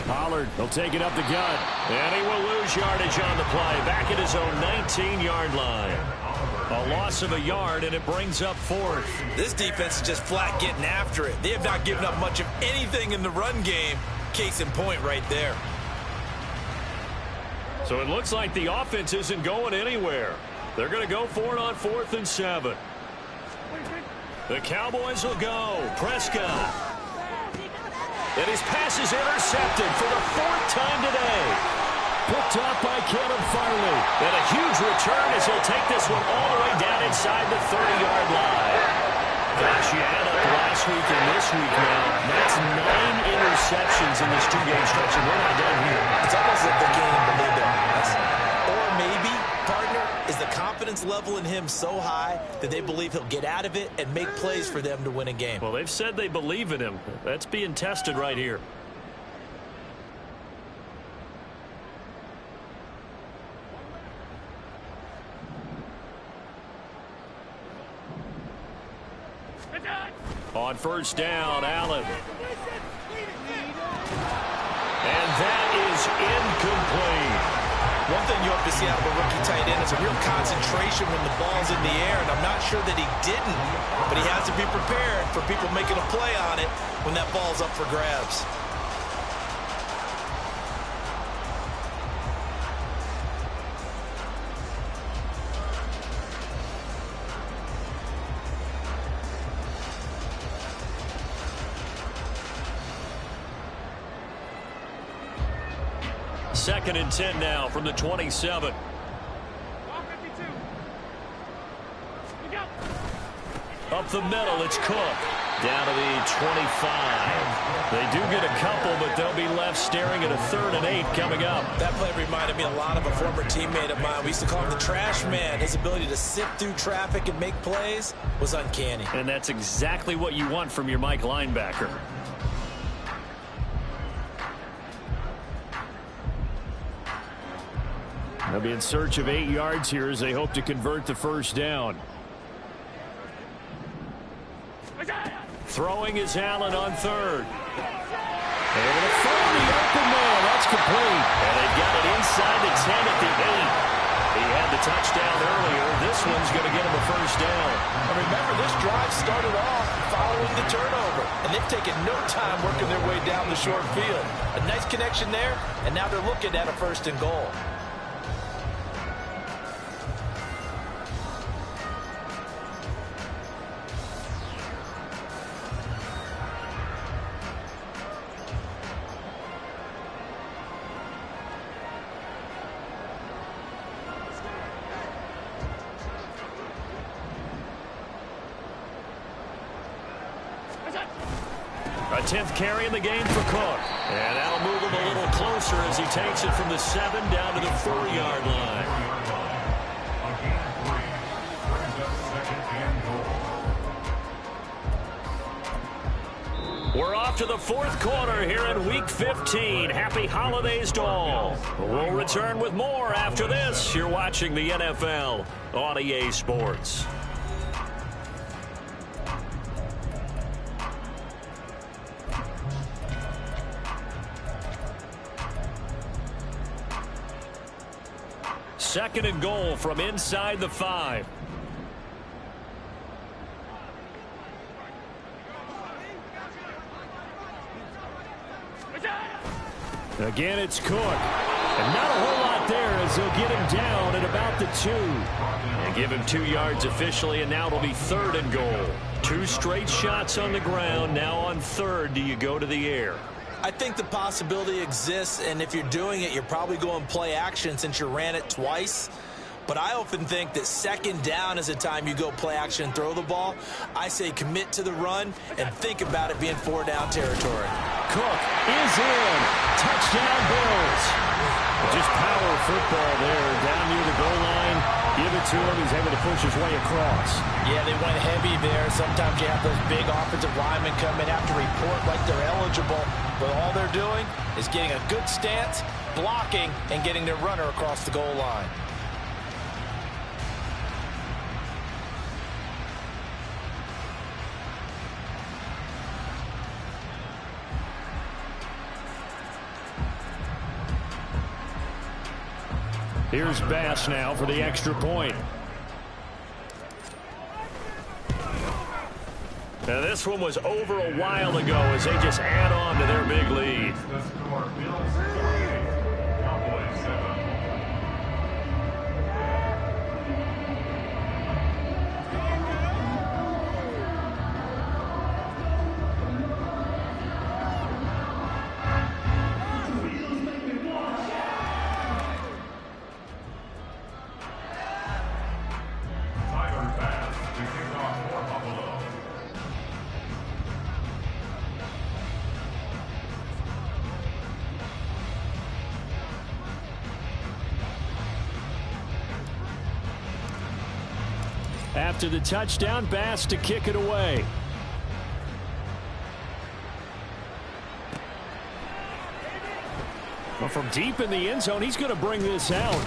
A: Pollard, he'll take it up the gut.
B: And he will lose yardage on the play. Back at his own 19-yard line. A loss of a yard, and it brings up 4th.
C: This defense is just flat getting after it. They have not given up much of anything in the run game. Case in point right there.
B: So it looks like the offense isn't going anywhere. They're going to go for it on 4th and 7. The Cowboys will go. Prescott. And his pass is intercepted for the 4th time today.
A: Picked up by Caleb Farley.
B: And a huge return as he'll take this one all the way down inside the 30-yard line. Gosh, you add up last week and this week now. That's 9 interceptions in this 2-game stretch, and we're not done here.
C: It's almost like the game believed in us. Or maybe, partner, is the confidence level in him so high that they believe he'll get out of it and make plays for them to win a game.
B: Well, they've said they believe in him. That's being tested right here. On 1st down, Allen. And that is incomplete.
C: One thing you hope to see out of a rookie tight end is a real concentration when the ball's in the air, and I'm not sure that he didn't, but he has to be prepared for people making a play on it when that ball's up for grabs.
B: Second and 10 now from the 27. Up the middle, it's Cook. Down to the 25. They do get a couple, but they'll be left staring at a 3rd and 8 coming up.
C: That play reminded me a lot of a former teammate of mine. We used to call him the trash man. His ability to sift through traffic and make plays was uncanny.
B: And that's exactly what you want from your Mike linebacker.
A: They'll be in search of 8 yards here as they hope to convert the 1st down.
B: Throwing is Allen on 3rd. They're going to find the open man. That's complete. And they got it inside the 10 at the 8. He had the touchdown earlier. This one's going to get him a 1st down.
D: And remember, this drive started off following the turnover, and they've taken no time working their way down the short field. A nice connection there, and now they're looking at a 1st and goal.
B: A 10th carry in the game for Cook. And that'll move him a little closer as he takes it from the 7 down to the 4-yard line. We're off to the 4th quarter here in Week 15. Happy holidays to all. We'll return with more after this. You're watching the NFL on EA Sports. Second and goal from inside the 5.
A: Again, it's Cook. And not a whole lot there as they'll get him down at about the 2.
B: And give him 2 yards officially, and now it'll be 3rd and goal. 2 straight shots on the ground. Now on 3rd, do you go to the air?
C: I think the possibility exists, and if you're doing it, you're probably going play action since you ran it twice. But I often think that 2nd down is the time you go play action and throw the ball. I say commit to the run and think about it being 4-down territory.
A: Cook is in. Touchdown, Bills. Just power football there. Down near the goal line. Give it to him. He's able to push his way across.
D: Yeah, they went heavy there. Sometimes you have those big offensive linemen come in, have to report like they're eligible. But all they're doing is getting a good stance, blocking, and getting their runner across the goal line.
A: Here's Bass now for the extra point.
B: Now this one was over a while ago as they just add on to their big lead.
E: The score, Bills 38, Cowboys 7. Tyler Bass to kick off for Buffalo.
A: After the touchdown, Bass to kick it away. Well, from deep in the end zone, he's going to bring this out.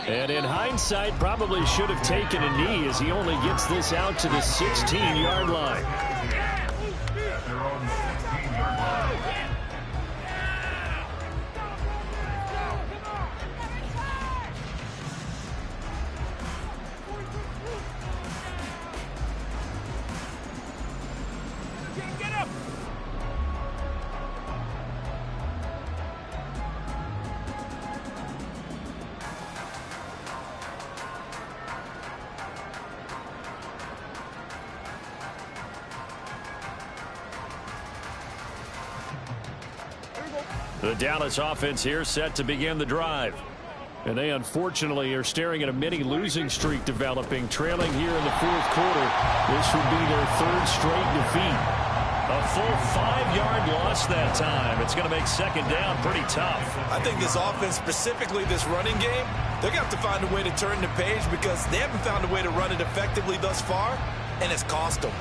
A: And in hindsight, probably should have taken a knee as he only gets this out to the 16-yard line.
E: At their own 16-yard line.
F: Get up!
A: The Dallas offense here set to begin the drive. And they unfortunately are staring at a mini losing streak developing, trailing here in the 4th quarter. This would be their 3rd straight defeat.
B: A full 5-yard loss that time. It's going to make 2nd down pretty tough.
C: I think this offense, specifically this running game, they're going to have to find a way to turn the page because they haven't found a way to run it effectively thus far, and it's cost them.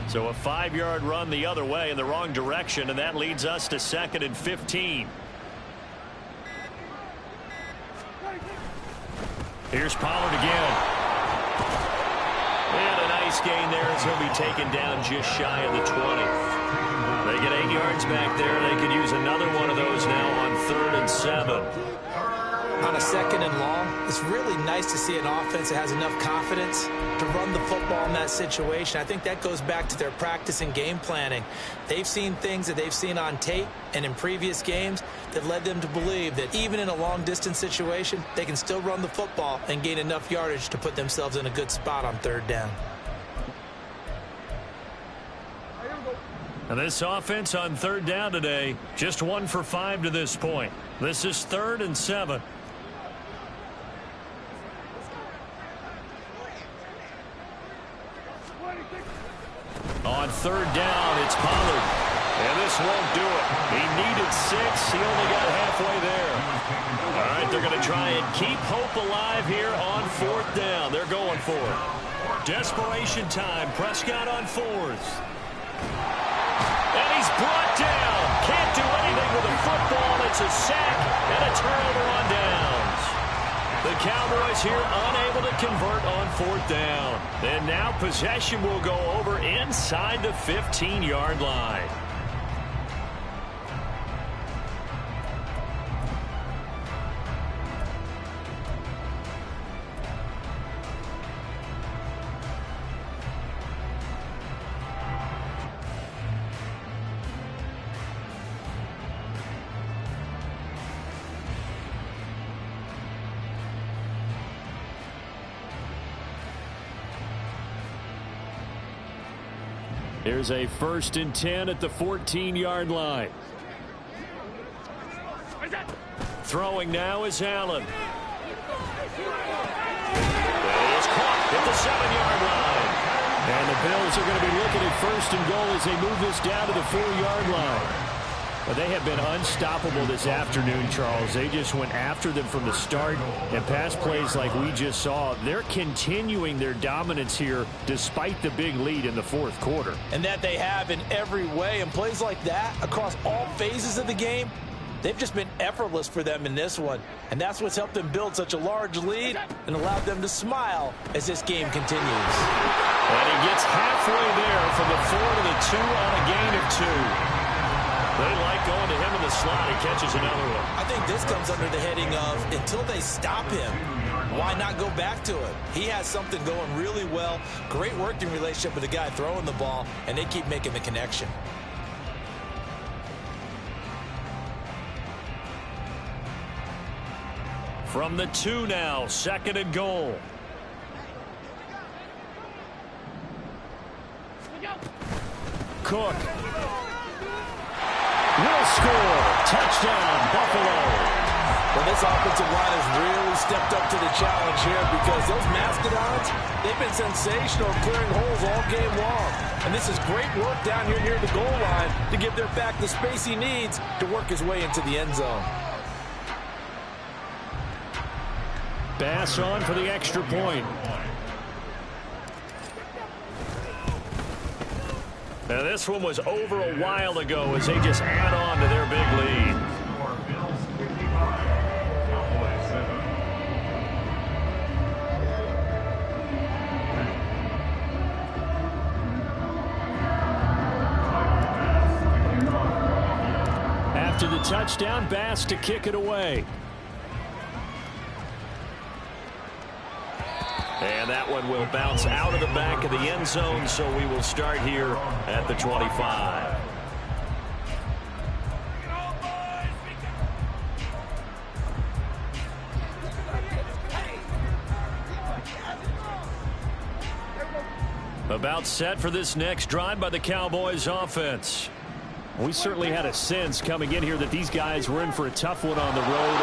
B: So a 5-yard run the other way in the wrong direction, and that leads us to 2nd and 15. Here's Pollard again. And a nice gain there as he'll be taken down just shy of the 20. They get 8 yards back there. They could use another one of those now on 3rd and 7.
C: on a 2nd and long, it's really nice to see an offense that has enough confidence to run the football in that situation. I think that goes back to their practice and game planning. They've seen things that they've seen on tape and in previous games that led them to believe that even in a long-distance situation, they can still run the football and gain enough yardage to put themselves in a good spot on 3rd down.
A: And this offense on 3rd down today, just 1 for 5 to this point. This is 3rd and 7. On 3rd down, it's Pollard. And this won't do it. He needed 6. He only got halfway there. All right, they're going to try and keep hope alive here on 4th down. They're going for it. Desperation time. Prescott on 4th. And he's brought down. Can't do anything with a football. It's a sack and a turnover on downs. The Cowboys here unable to convert on 4th down. And now possession will go over inside the 15-yard line. Here's a 1st and 10 at the 14-yard line. Throwing now is Allen. He's caught at the 7-yard line. And the Bills are going to be looking at 1st and goal as they move this down to the 4-yard line. But they have been unstoppable this afternoon, Charles. They just went after them from the start, and pass plays like we just saw, they're continuing their dominance here despite the big lead in the 4th quarter.
D: And that they have in every way. And plays like that across all phases of the game, they've just been effortless for them in this one. And that's what's helped them build such a large lead and allowed them to smile as this game continues.
A: And he gets halfway there from the 4 to the 2 on a gain of 2. They like going to him in the slot. He catches another one.
C: I think this comes under the heading of until they stop him, why not go back to it? He has something going really well. Great working relationship with the guy throwing the ball, and they keep making the connection.
A: From the 2 now, 2nd and goal. Cook will score. Touchdown, Buffalo.
D: Well, this offensive line has really stepped up to the challenge here because those Mastodons, they've been sensational clearing holes all game long. And this is great work down here near the goal line to give their back the space he needs to work his way into the end zone.
A: Bass on for the extra point. Now this one was over a while ago as they just add on to their big lead.
E: Bills 55, Cowboys 7.
A: After the touchdown, Bass to kick it away. And that one will bounce out of the back of the end zone, so we will start here at the 25. About set for this next drive by the Cowboys offense. We certainly had a sense coming in here that these guys were in for a tough one on the road.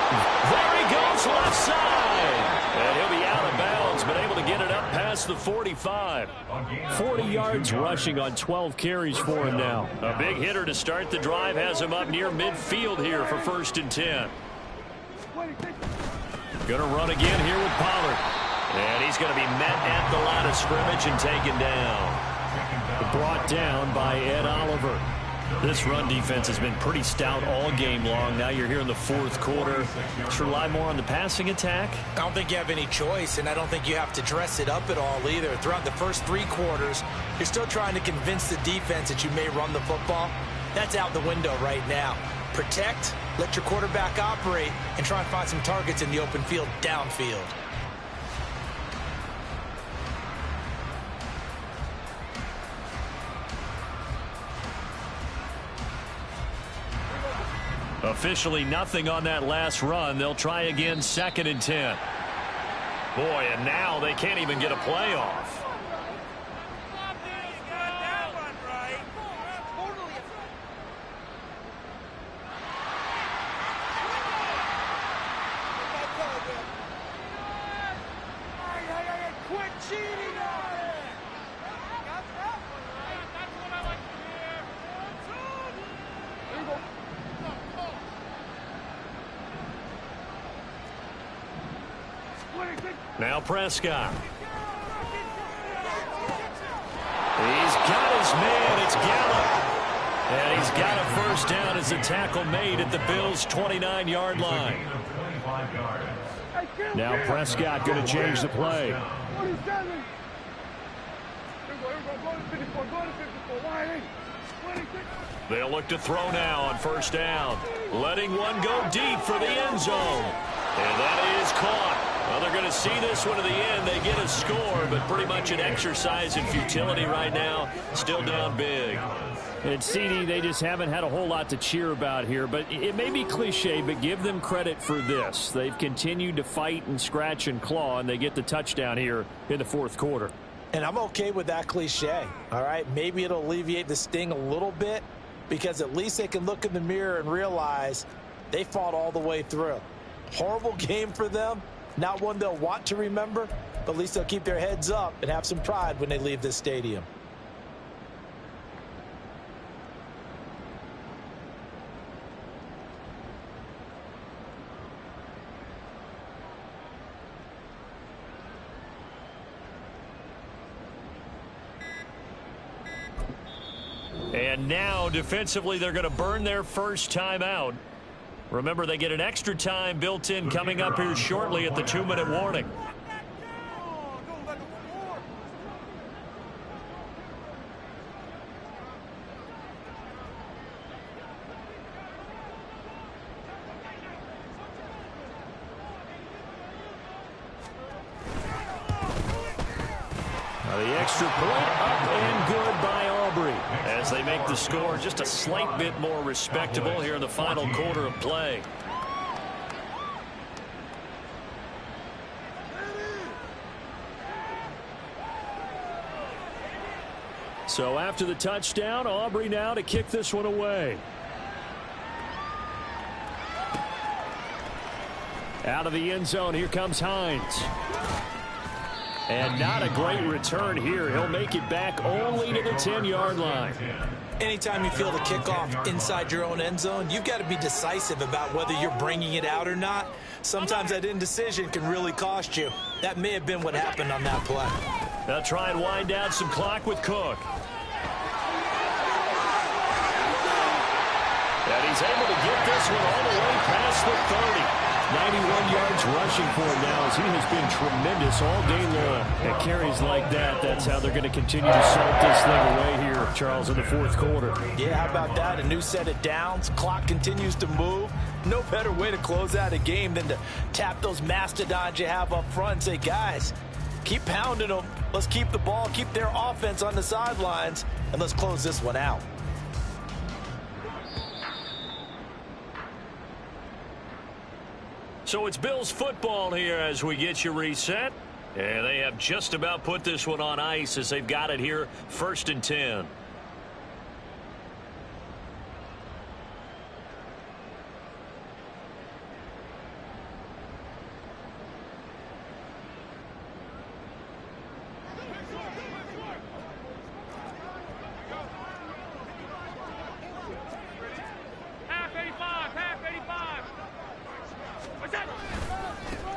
A: There he goes, left side. And he'll be out of bounds, but able to get it up past the 45. 40 yards rushing on 12 carries for him now. A big hitter to start the drive has him up near midfield here for 1st and 10. Going to run again here with Pollard. And he's going to be met at the line of scrimmage and taken down. Brought down by Ed Oliver. This run defense has been pretty stout all game long. Now you're here in the 4th quarter. Let's rely more on the passing attack.
C: I don't think you have any choice, and I don't think you have to dress it up at all either. Throughout the first 3 quarters, you're still trying to convince the defense that you may run the football. That's out the window right now. Protect Let your quarterback operate and try and find some targets in the open field downfield.
B: Officially nothing on that last run. They'll try again, 2nd and 10. Boy, and now they can't even get a play off.
F: Quit cheating on it!
B: Now Prescott. He's got his man. It's Gallup. And he's got a first down as a tackle made at the Bills' 29-yard line.
A: Now Prescott going to change the play.
B: They'll look to throw now on first down. Letting one go deep for the end zone. And that is caught. Well, they're going to see this one to the end. They get a score, but pretty much an exercise in futility right now. Still down big.
A: And CD, they just haven't had a whole lot to cheer about here, but it may be cliche, but give them credit for this. They've continued to fight and scratch and claw, and they get the touchdown here in the 4th quarter.
C: And I'm okay with that cliche, all right? Maybe it'll alleviate the sting a little bit because at least they can look in the mirror and realize they fought all the way through. Horrible game for them, not one they'll want to remember, but at least they'll keep their heads up and have some pride when they leave this stadium.
B: And now, defensively, they're going to burn their first timeout. Remember, they get an extra time built in coming up here shortly at the 2-minute warning. Now the extra point up and good by Aubrey as they make the score just a slight bit more respectable here in the final quarter of play.
A: So after the touchdown, Aubrey now to kick this one away. Out of the end zone, here comes Hines. And not a great return here. He'll make it back only to the 10-yard line.
C: Anytime you feel the kickoff inside your own end zone, you've got to be decisive about whether you're bringing it out or not. Sometimes that indecision can really cost you. That may have been what happened on that play.
B: They'll try and wind down some clock with Cook. And he's able to get this one all the way past the 30.
A: 91 yards rushing for him now as he has been tremendous all day long. At carries like that, that's how they're going to continue to salt this thing away here, Charles, in the 4th quarter.
C: Yeah, how about that? A new set of downs. Clock continues to move. No better way to close out a game than to tap those mastodons you have up front and say, guys, keep pounding them. Let's keep the ball, keep their offense on the sidelines, and let's close this one out.
B: So it's Bills football here as we get you reset. And they have just about put this one on ice as they've got it here 1st and 10.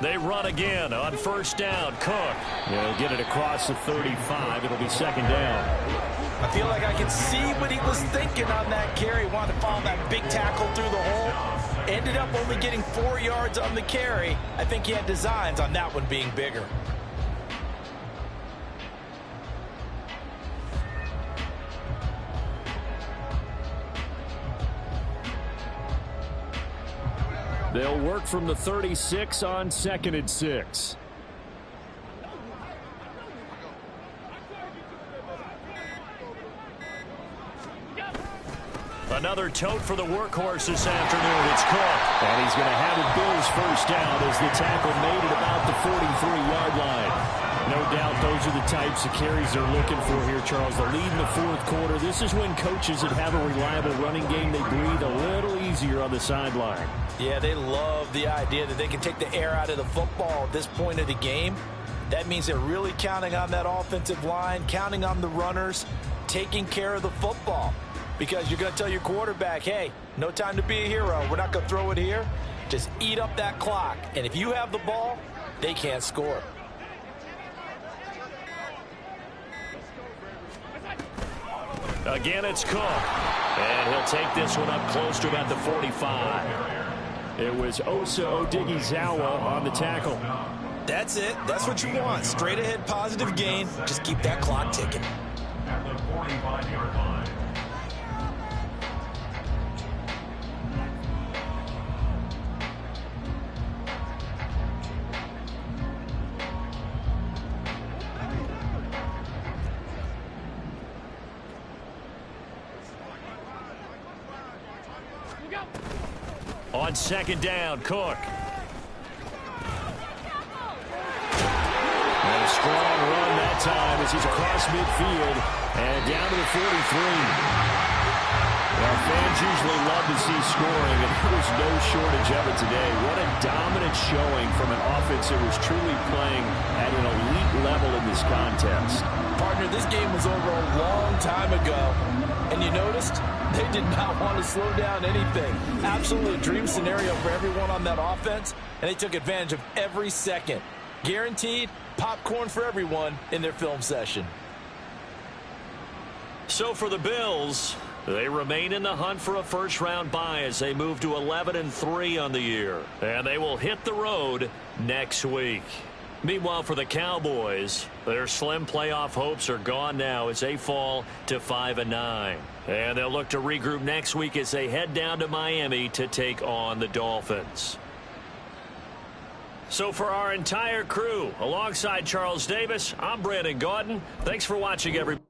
B: They run again on first down. Cook.
A: They'll get it across the 35. It'll be 2nd down.
C: I feel like I can see what he was thinking on that carry. Wanted to follow that big tackle through the hole. Ended up only getting 4 yards on the carry. I think he had designs on that one being bigger.
A: They'll work from the 36 on 2nd and 6.
B: Another tote for the workhorse this afternoon. It's Cook.
A: And he's going to have it Bills first down as the tackle made it about the 43-yard line. No doubt those are the types of carries they're looking for here, Charles. The lead in the fourth quarter. This is when coaches that have a reliable running game, they breathe a little easier on the sideline.
D: Yeah, they love the idea that they can take the air out of the football at this point of the game. That means they're really counting on that offensive line, counting on the runners, taking care of the football. Because you're going to tell your quarterback, hey, no time to be a hero. We're not going to throw it here. Just eat up that clock. And if you have the ball, they can't score.
B: Again, it's Cook. And he'll take this one up close to about the 45.
A: It was Osa Odighizuwa on the tackle.
C: That's it. That's what you want. Straight ahead, positive gain. Just keep that clock ticking.
E: At the 45-yard line.
B: On 2nd down, Cook.
A: And a strong run that time as he's across midfield and down to the 43. Well, fans usually love to see scoring, and there was no shortage of it today. What a dominant showing from an offense that was truly playing at an elite level in this contest.
D: Partner, this game was over a long time ago, and you noticed they did not want to slow down anything. Absolutely a dream scenario for everyone on that offense, and they took advantage of every second. Guaranteed popcorn for everyone in their film session.
B: So for the Bills, they remain in the hunt for a first-round bye as they move to 11-3 on the year. And they will hit the road next week. Meanwhile, for the Cowboys, their slim playoff hopes are gone now as they fall to 5-9. And they'll look to regroup next week as they head down to Miami to take on the Dolphins. So for our entire crew, alongside Charles Davis, I'm Brandon Gaudin. Thanks for watching, everybody.